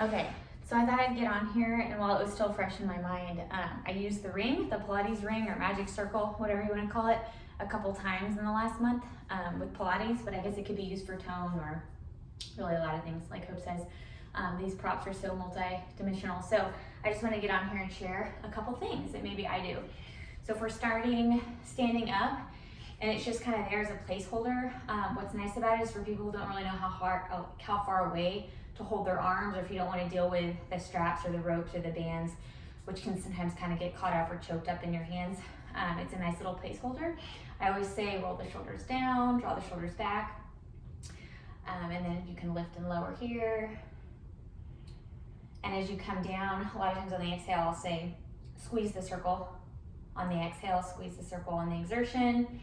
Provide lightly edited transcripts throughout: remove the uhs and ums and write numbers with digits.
Okay, so I thought I'd get on here, and while it was still fresh in my mind, I used the ring, the Pilates ring or magic circle, whatever you want to call it, a couple times in the last month with Pilates, but I guess it could be used for tone or really a lot of things, like Hope says. These props are so multi-dimensional, so I just want to get on here and share a couple things that maybe I do. So if we're starting standing up, and it's just kind of there as a placeholder, what's nice about it is for people who don't really know how far away to hold their arms, or if you don't want to deal with the straps or the ropes or the bands, which can sometimes kind of get caught up or choked up in your hands. It's a nice little placeholder. I always say roll the shoulders down, draw the shoulders back, and then you can lift and lower here. And as you come down, a lot of times on the exhale, I'll say squeeze the circle on the exhale, squeeze the circle on the exertion.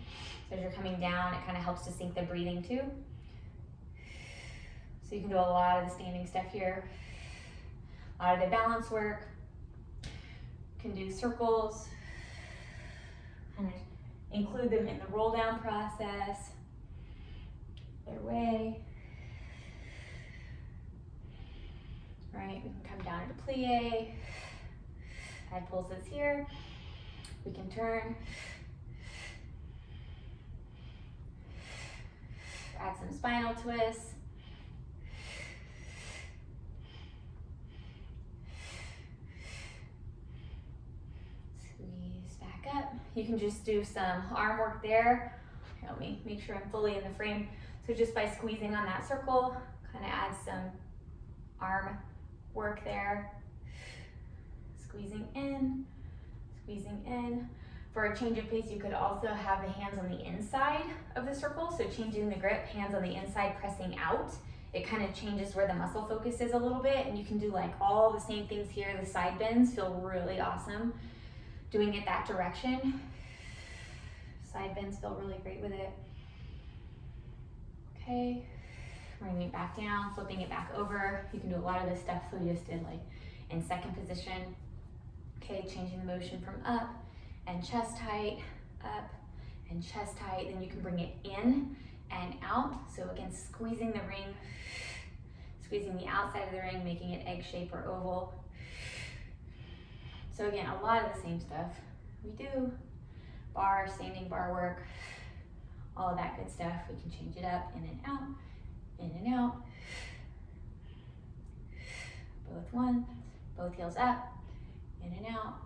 So as you're coming down, it kind of helps to sync the breathing too. So you can do a lot of the standing stuff here, a lot of the balance work. You can do circles, and include them in the roll down process, their way. Right, we can come down into plie, add pulses here. We can turn, add some spinal twists. Squeeze back up. You can just do some arm work there. Help me make sure I'm fully in the frame. So just by squeezing on that circle, kind of add some arm work there. Squeezing in, squeezing in. For a change of pace, you could also have the hands on the inside of the circle. So changing the grip, hands on the inside, pressing out. It kind of changes where the muscle focus is a little bit, and you can do like all the same things here. The side bends feel really awesome doing it that direction. Side bends feel really great with it. Okay, bringing it back down, flipping it back over. You can do a lot of this stuff so we just did like in second position. Okay, changing the motion from up and chest height, up and chest height. Then you can bring it in and out. So again, squeezing the ring, squeezing the outside of the ring, making it egg shape or oval. So again, a lot of the same stuff we do. Bar, standing bar work, all of that good stuff. We can change it up, in and out, in and out. Both ones, both heels up, in and out.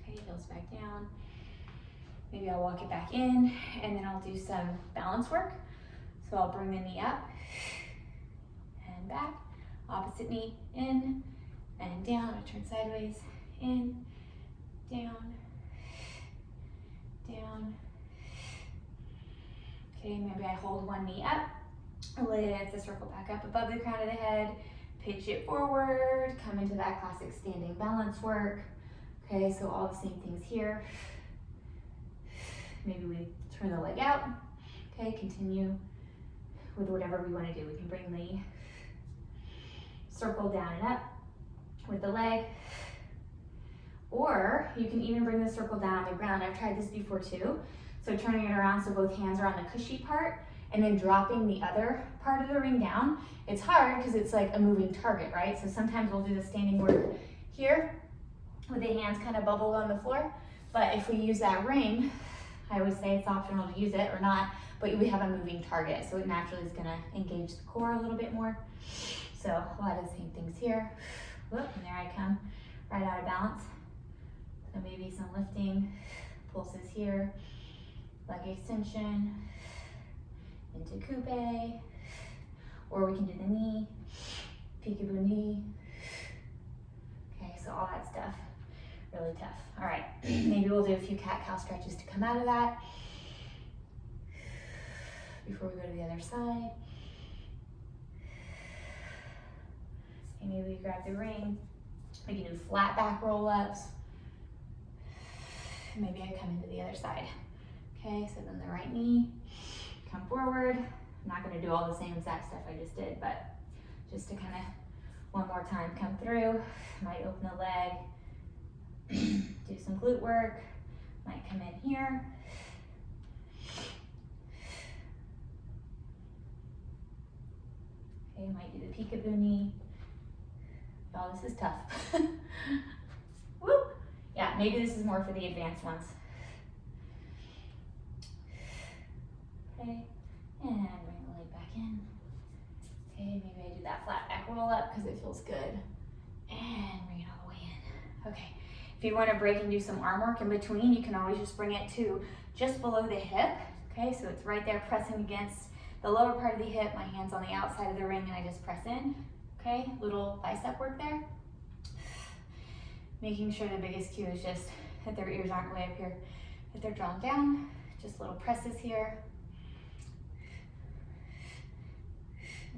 Okay, heels back down. Maybe I'll walk it back in, and then I'll do some balance work. So I'll bring the knee up and back, opposite knee, in and down. I turn sideways, in, down, down. Okay, maybe I hold one knee up, lift the circle back up above the crown of the head, pitch it forward, come into that classic standing balance work. Okay, so all the same things here. Maybe we turn the leg out. Okay, continue with whatever we want to do. We can bring the circle down and up with the leg, or you can even bring the circle down on the ground. I've tried this before too. So turning it around so both hands are on the cushy part and then dropping the other part of the ring down. It's hard because it's like a moving target, right? So sometimes we'll do the standing work here with the hands kind of bubbled on the floor. But if we use that ring, I always say it's optional to use it or not, but we have a moving target. So it naturally is gonna engage the core a little bit more. So a lot of the same things here. Whoop, and there I come, right out of balance. So maybe some lifting, pulses here, leg extension, into coupe, or we can do the knee, peekaboo knee. Okay, so all that stuff, really tough. All right, maybe we'll do a few cat-cow stretches to come out of that before we go to the other side. Okay, maybe we grab the ring. We can do flat back roll-ups. Maybe I come into the other side. Okay, so then the right knee, come forward. I'm not gonna do all the same exact stuff I just did, but just to kind of, one more time, come through. Might open the leg, do some glute work, might come in here. Okay, might do the peekaboo knee. Oh, this is tough. Woo! Yeah, maybe this is more for the advanced ones. Okay, and bring the leg back in. Okay, maybe I do that flat back roll up because it feels good. And bring it all the way in. Okay, if you want to break and do some arm work in between, you can always just bring it to just below the hip. Okay, so it's right there pressing against the lower part of the hip. My hand's on the outside of the ring and I just press in. Okay, little bicep work there. Making sure the biggest cue is just that their ears aren't way up here, that they're drawn down. Just little presses here.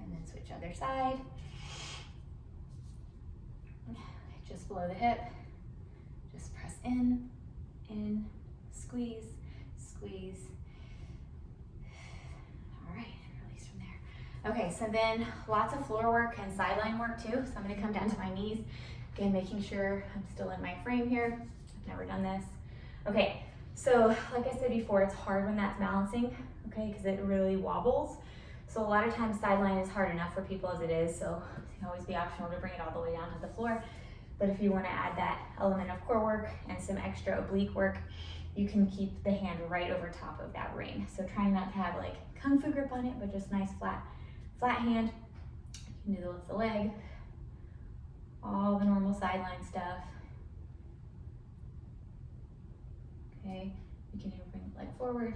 And then switch other side. Just below the hip. Just press in, squeeze, squeeze. All right, and release from there. Okay, so then lots of floor work and sideline work too. So I'm gonna come down to my knees. Again, making sure I'm still in my frame here. I've never done this. Okay, so like I said before, it's hard when that's balancing, okay, because it really wobbles. So a lot of times sideline is hard enough for people as it is, so it can always be optional to bring it all the way down to the floor. But if you want to add that element of core work and some extra oblique work, you can keep the hand right over top of that ring. So trying not to have like kung fu grip on it, but just nice flat hand. You can do the leg, all the normal sideline stuff. Okay, you can even bring the leg forward,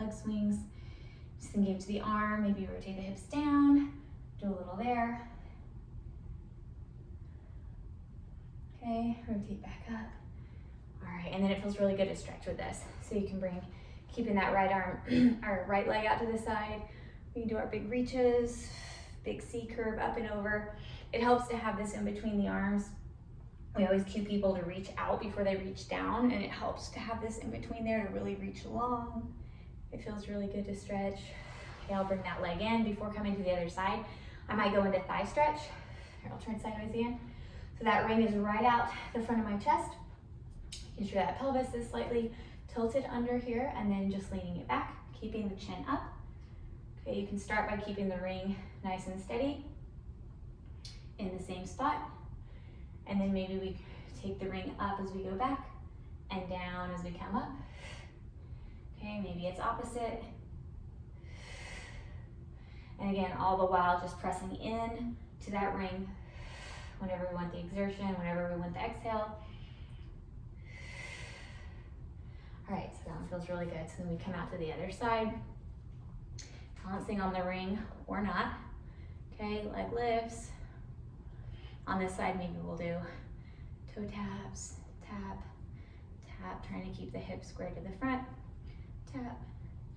leg swings. Just engage the arm, maybe rotate the hips down, do a little there. Okay, rotate back up. All right, and then it feels really good to stretch with this. So you can bring, keeping that right arm, our right leg out to the side. We can do our big reaches, big C curve up and over. It helps to have this in between the arms. We always cue people to reach out before they reach down, and it helps to have this in between there to really reach long. It feels really good to stretch. Okay, I'll bring that leg in before coming to the other side. I might go into thigh stretch. Here, I'll turn sideways again. So that ring is right out the front of my chest. Making sure that pelvis is slightly tilted under here and then just leaning it back, keeping the chin up. Okay, you can start by keeping the ring nice and steady in the same spot. And then maybe we take the ring up as we go back and down as we come up. Okay, maybe it's opposite. And again, all the while just pressing in to that ring whenever we want the exertion, whenever we want the exhale. All right, so that one feels really good. So then we come out to the other side, balancing on the ring or not. Okay, leg lifts. On this side, maybe we'll do toe taps, tap, tap, trying to keep the hips square to the front. Tap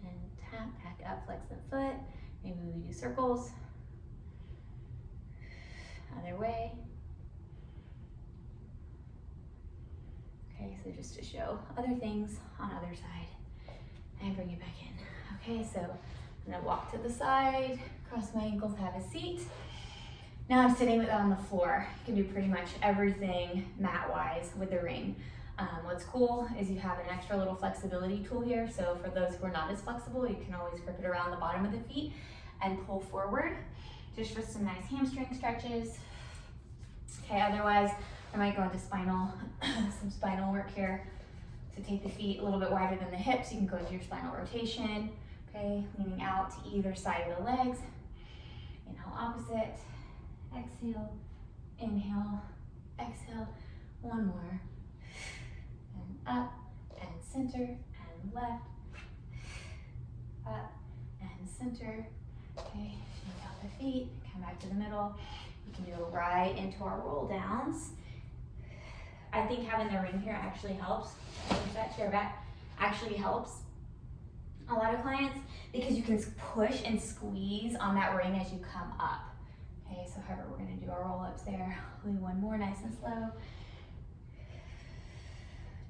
and tap, back up, flex the foot. Maybe we do circles. Other way. Okay, so just to show other things on other side and bring it back in. Okay, so I'm gonna walk to the side, cross my ankles, have a seat. Now I'm sitting with it on the floor. You can do pretty much everything mat-wise with the ring. What's cool is you have an extra little flexibility tool here. So for those who are not as flexible, you can always grip it around the bottom of the feet and pull forward, just for some nice hamstring stretches. Okay, otherwise I might go into some spinal work here. So take the feet a little bit wider than the hips. You can go into your spinal rotation. Okay, leaning out to either side of the legs. Inhale, opposite. Exhale, inhale, exhale. One more. And up, and center, and left. Up, and center. Okay, shake out the feet, come back to the middle. You can go right into our roll downs. I think having the ring here actually helps. Push that chair back, actually helps a lot of clients because you can push and squeeze on that ring as you come up. Okay, so however we're gonna do our roll-ups there. We'll do one more, nice and slow.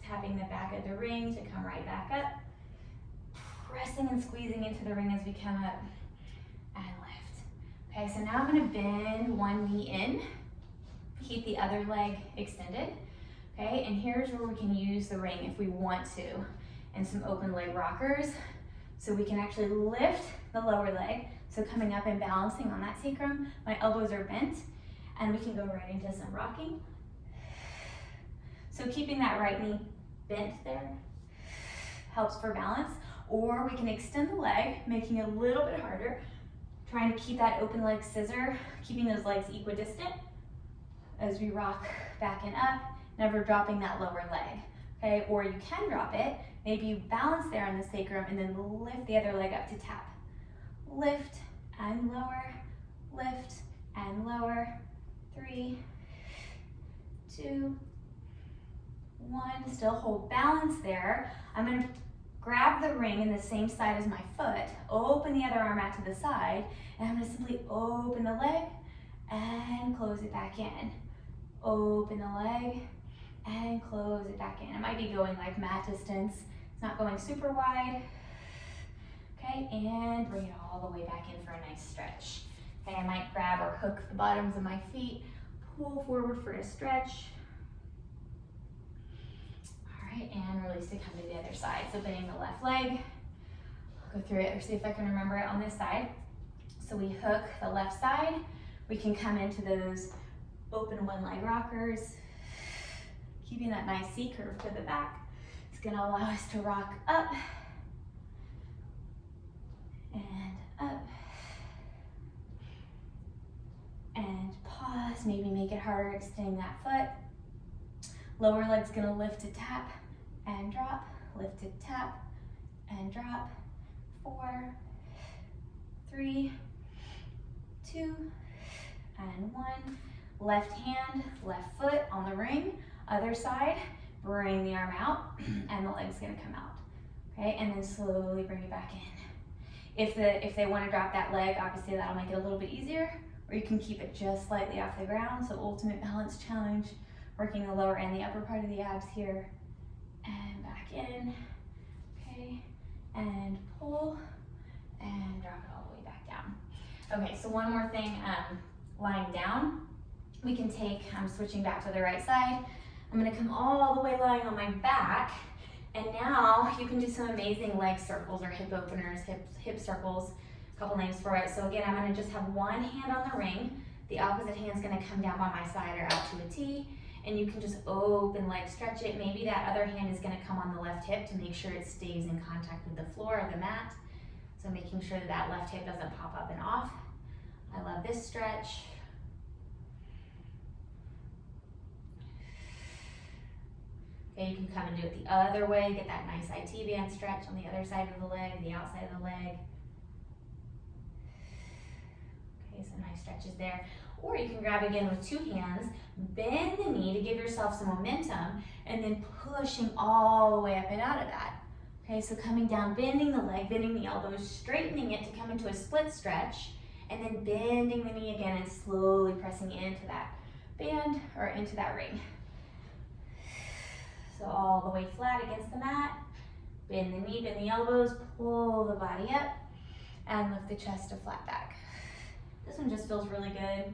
Tapping the back of the ring to come right back up. Pressing and squeezing into the ring as we come up and lift. Okay, so now I'm gonna bend one knee in, keep the other leg extended. Okay, and here's where we can use the ring if we want to, and some open leg rockers. So we can actually lift the lower leg, So coming up and balancing on that sacrum, my elbows are bent, and we can go right into some rocking. So keeping that right knee bent there helps for balance, or we can extend the leg, making it a little bit harder, trying to keep that open leg scissor, keeping those legs equidistant as we rock back and up, never dropping that lower leg, okay? Or you can drop it, maybe you balance there on the sacrum and then lift the other leg up to tap. Lift and lower, lift and lower. 3, 2, 1, still hold balance there. I'm gonna grab the ring in the same side as my foot, open the other arm out to the side, and I'm gonna simply open the leg and close it back in. Open the leg and close it back in. It might be going like mat distance. It's not going super wide. Okay, and bring it all the way back in for a nice stretch. Okay, I might grab or hook the bottoms of my feet, pull forward for a stretch. All right, and release to come to the other side. So bending the left leg, go through it or see if I can remember it on this side. So we hook the left side. We can come into those open one leg rockers, keeping that nice C curve to the back. It's gonna allow us to rock up and up and pause, maybe make it harder extending that foot. Lower leg's gonna lift to tap and drop, lift to tap and drop. 4, 3, 2, and 1. Left hand, left foot on the ring, other side, bring the arm out and the leg's gonna come out. Okay, and then slowly bring it back in. If they want to drop that leg, obviously that'll make it a little bit easier, or you can keep it just slightly off the ground. So ultimate balance challenge, working the lower and the upper part of the abs here, and back in, okay, and pull, and drop it all the way back down. Okay, so one more thing, lying down, we can take, I'm switching back to the right side, I'm gonna come all the way lying on my back, and now you can do some amazing leg circles or hip openers, hip circles, a couple names for it. So again, I'm gonna just have one hand on the ring, the opposite hand's gonna come down by my side or out to a T, and you can just open leg stretch it. Maybe that other hand is gonna come on the left hip to make sure it stays in contact with the floor or the mat. So making sure that that left hip doesn't pop up and off. I love this stretch. Okay, you can come and do it the other way, get that nice IT band stretch on the other side of the leg, the outside of the leg. Okay, some nice stretches there. Or you can grab again with 2 hands, bend the knee to give yourself some momentum, and then pushing all the way up and out of that. Okay, so coming down, bending the leg, bending the elbows, straightening it to come into a split stretch, and then bending the knee again and slowly pressing into that band or into that ring. So all the way flat against the mat, bend the knee, bend the elbows, pull the body up, and lift the chest to flat back. This one just feels really good.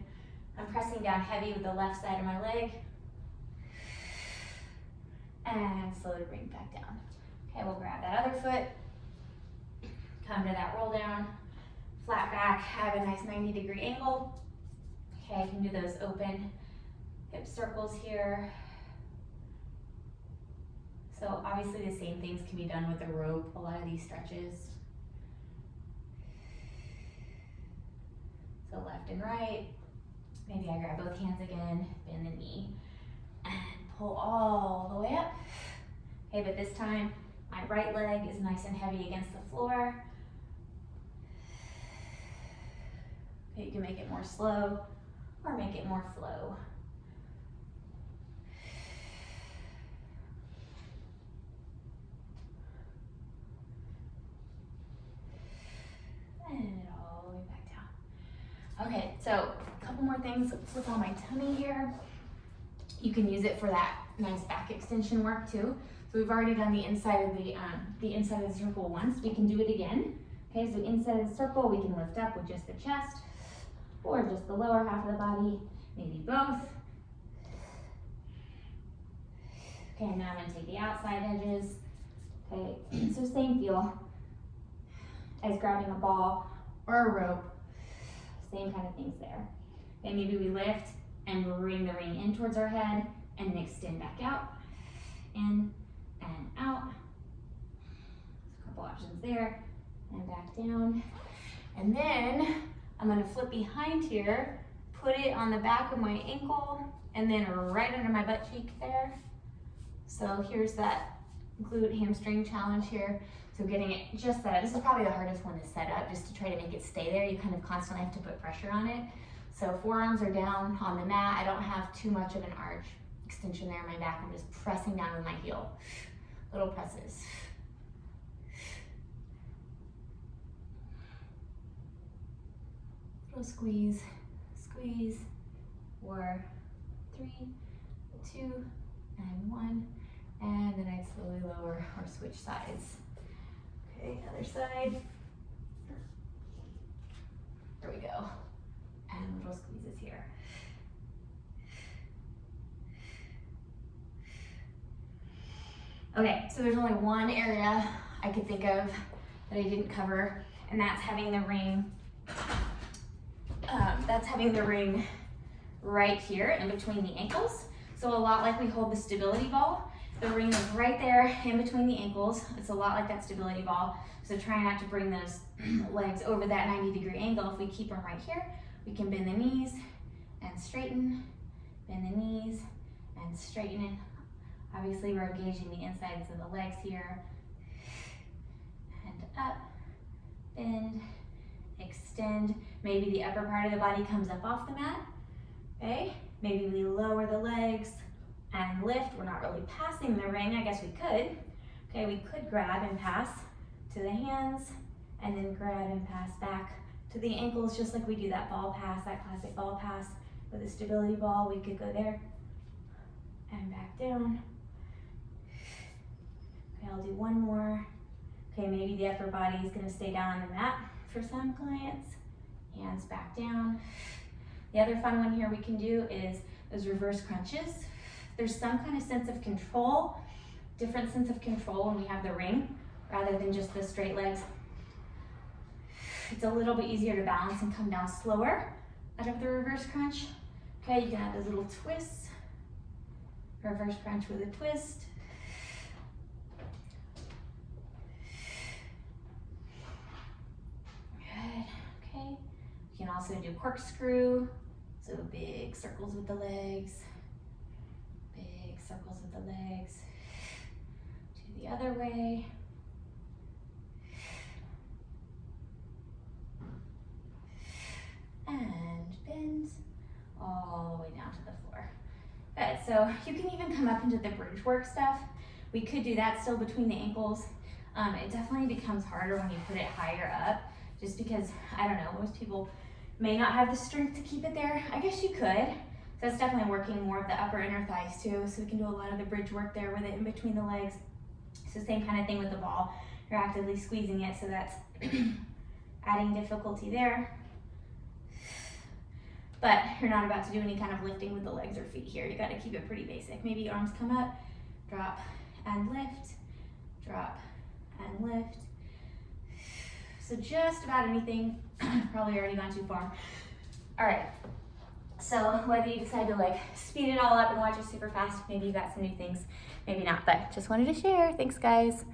I'm pressing down heavy with the left side of my leg, and slowly bring it back down. Okay, we'll grab that other foot, come to that roll down, flat back, have a nice 90-degree angle. Okay, I can do those open hip circles here. So obviously the same things can be done with the rope, a lot of these stretches. So left and right, maybe I grab both hands again, bend the knee, and pull all the way up. Okay, but this time, my right leg is nice and heavy against the floor. Okay, you can make it more slow or make it more flow. And all the way back down. Okay, so a couple more things. Flip on my tummy here. You can use it for that nice back extension work too. So we've already done the inside of the circle once. We can do it again. Okay, so inside of the circle, we can lift up with just the chest or just the lower half of the body, maybe both. Okay, now I'm gonna take the outside edges. Okay, so same feel as grabbing a ball or a rope Same kind of things there. And maybe we lift and bring the ring in towards our head and then extend back out, in and out. There's a couple options there, and back down. And then I'm gonna flip behind here, put it on the back of my ankle, and then right under my butt cheek there. So here's that glute hamstring challenge here. So getting it just that, this is probably the hardest one to set up, just to try to make it stay there. You kind of constantly have to put pressure on it. So forearms are down on the mat. I don't have too much of an arch extension there in my back. I'm just pressing down with my heel. Little presses. Little squeeze, squeeze. 4, 3, 2, and 1. And then I'd slowly lower or switch sides. Okay, other side. There we go. And little squeezes here. Okay, so there's only one area I could think of that I didn't cover, and that's having the ring. Right here in between the ankles. So a lot like we hold the stability ball, the ring is right there in between the ankles. It's a lot like that stability ball. So try not to bring those legs over that 90-degree angle. If we keep them right here, we can bend the knees and straighten, bend the knees and straighten it. Obviously we're engaging the insides of the legs here. And up, bend, extend. Maybe the upper part of the body comes up off the mat. Okay, maybe we lower the legs and lift. We're not really passing the ring. I guess we could. Okay, we could grab and pass to the hands and then grab and pass back to the ankles, just like we do that ball pass, that classic ball pass with a stability ball. We could go there and back down. Okay, I'll do one more. Okay, maybe the upper body is gonna stay down on the mat for some clients. Hands back down. The other fun one here we can do is those reverse crunches. There's some kind of sense of control, different sense of control when we have the ring rather than just the straight legs. It's a little bit easier to balance and come down slower out of the reverse crunch. Okay, you can have those little twists. Reverse crunch with a twist. Good, okay. You can also do corkscrew. So big circles with the legs, big circles with the legs. Do the other way. And bend all the way down to the floor. Good, so you can even come up into the bridge work stuff. We could do that still between the ankles. It definitely becomes harder when you put it higher up, just because, I don't know, most people may not have the strength to keep it there. I guess you could. That's definitely working more of the upper inner thighs too. So we can do a lot of the bridge work there with it in between the legs. So same kind of thing with the ball. You're actively squeezing it, so that's adding difficulty there. But you're not about to do any kind of lifting with the legs or feet here. You gotta keep it pretty basic. Maybe arms come up, drop and lift, drop and lift. So just about anything. Probably already gone too far. All right, so whether you decide to like speed it all up and watch it super fast, maybe you got some new things, maybe not, but just wanted to share. Thanks guys.